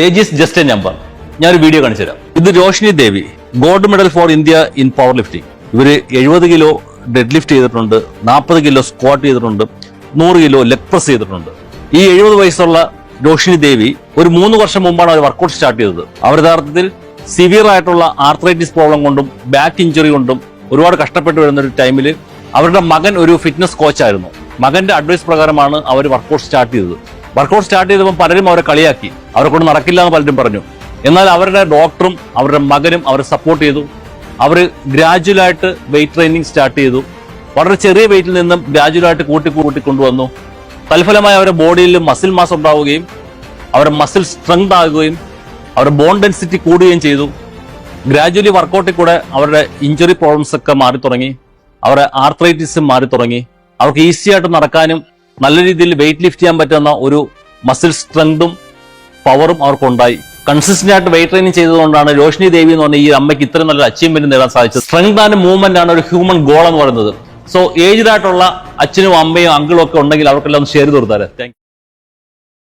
Age is just a number. ഞാനൊരു video കാണിച്ചു തരാം. ഇത് Roshini Devi, gold medal for India in power lifting. ഇവര് 70 കിലോ ഡെഡ് ലിഫ്റ്റ് ചെയ്തിട്ടുണ്ട്, 40 കിലോ സ്ക്വാട്ട് ചെയ്തിട്ടുണ്ട്, 100 കിലോ ലെഗ് പ്രസ് ചെയ്തിട്ടുണ്ട്. ഈ 70 വയസ്സുള്ള രോഷിനി ദേവി ഒരു 3 വർഷം മുമ്പാണ് അവർ വർക്കൗട്ട് സ്റ്റാർട്ട് ചെയ്തത്. അവർ യഥാർത്ഥത്തിൽ സിവിയർ ആയിട്ടുള്ള ആർത്രൈറ്റിസ് പ്രോബ്ലം കൊണ്ടും ബാക്ക് ഇഞ്ചുറി കൊണ്ടും ഒരുപാട് കഷ്ടപ്പെട്ട് വരുന്ന ഒരു ടൈമിൽ അവരുടെ മകൻ ഒരു ഫിറ്റ്നസ് കോച്ചായിരുന്നു. മകന്റെ അഡ്വൈസ് പ്രകാരമാണ് അവർ വർക്കൗട്ട് സ്റ്റാർട്ട് ചെയ്തത്. വർക്കൗട്ട് സ്റ്റാർട്ട് ചെയ്തപ്പോൾ പലരും അവരെ കളിയാക്കി, അവരെ കൊണ്ട് നടക്കില്ല എന്ന് പലരും പറഞ്ഞു. എന്നാൽ അവരുടെ ഡോക്ടറും അവരുടെ മകനും അവരെ സപ്പോർട്ട് ചെയ്തു. അവർ ഗ്രാജുവലായിട്ട് വെയിറ്റ് ട്രെയിനിങ് സ്റ്റാർട്ട് ചെയ്തു. വളരെ ചെറിയ വെയിറ്റിൽ നിന്നും ഗ്രാജുവലായിട്ട് കൂട്ടി കൊണ്ടുവന്നു. തൽഫലമായി അവരുടെ ബോഡിയിൽ മസിൽ മാസ് ഉണ്ടാവുകയും അവരുടെ മസിൽ സ്ട്രെങ്ത് ആകുകയും അവരുടെ ബോൺ ഡെൻസിറ്റി കൂടുകയും ചെയ്തു. ഗ്രാജുവലി വർക്കൗട്ടിൽ കൂടെ അവരുടെ ഇഞ്ചുറി പ്രോബ്ലംസ് ഒക്കെ മാറി തുടങ്ങി. അവരുടെ ആർത്രൈറ്റിസും മാറി തുടങ്ങി. അവർക്ക് ഈസി ആയിട്ട് നടക്കാനും നല്ല രീതിയിൽ വെയിറ്റ് ലിഫ്റ്റ് ചെയ്യാൻ പറ്റുന്ന ഒരു മസിൽ സ്ട്രെങ്തും പവറും അവർക്കുണ്ടായി. കൺസിസ്റ്റന്റ് ആയിട്ട് വെയിറ്റ് ട്രെയിനിങ് ചെയ്തതുകൊണ്ടാണ് രോഷിനി ദേവി എന്ന് പറഞ്ഞ ഈ അമ്മയ്ക്ക് ഇത്രയും നല്ല അച്ചീവ്മെന്റ് നേടാൻ സാധിച്ചത്. സ്ട്രെങ്ത് ആൻഡ് മൂവ്മെന്റ് ആണ് ഒരു ഹ്യൂമൻ ഗോൾ എന്ന് പറയുന്നത്. സോ ഏജ്ഡ് ആയിട്ടുള്ള അച്ഛനും അമ്മയും അങ്കിളും ഒക്കെ ഉണ്ടെങ്കിൽ അവർക്കെല്ലാം ഷെയർ ചെയ്ത് കൊടുത്താൽ.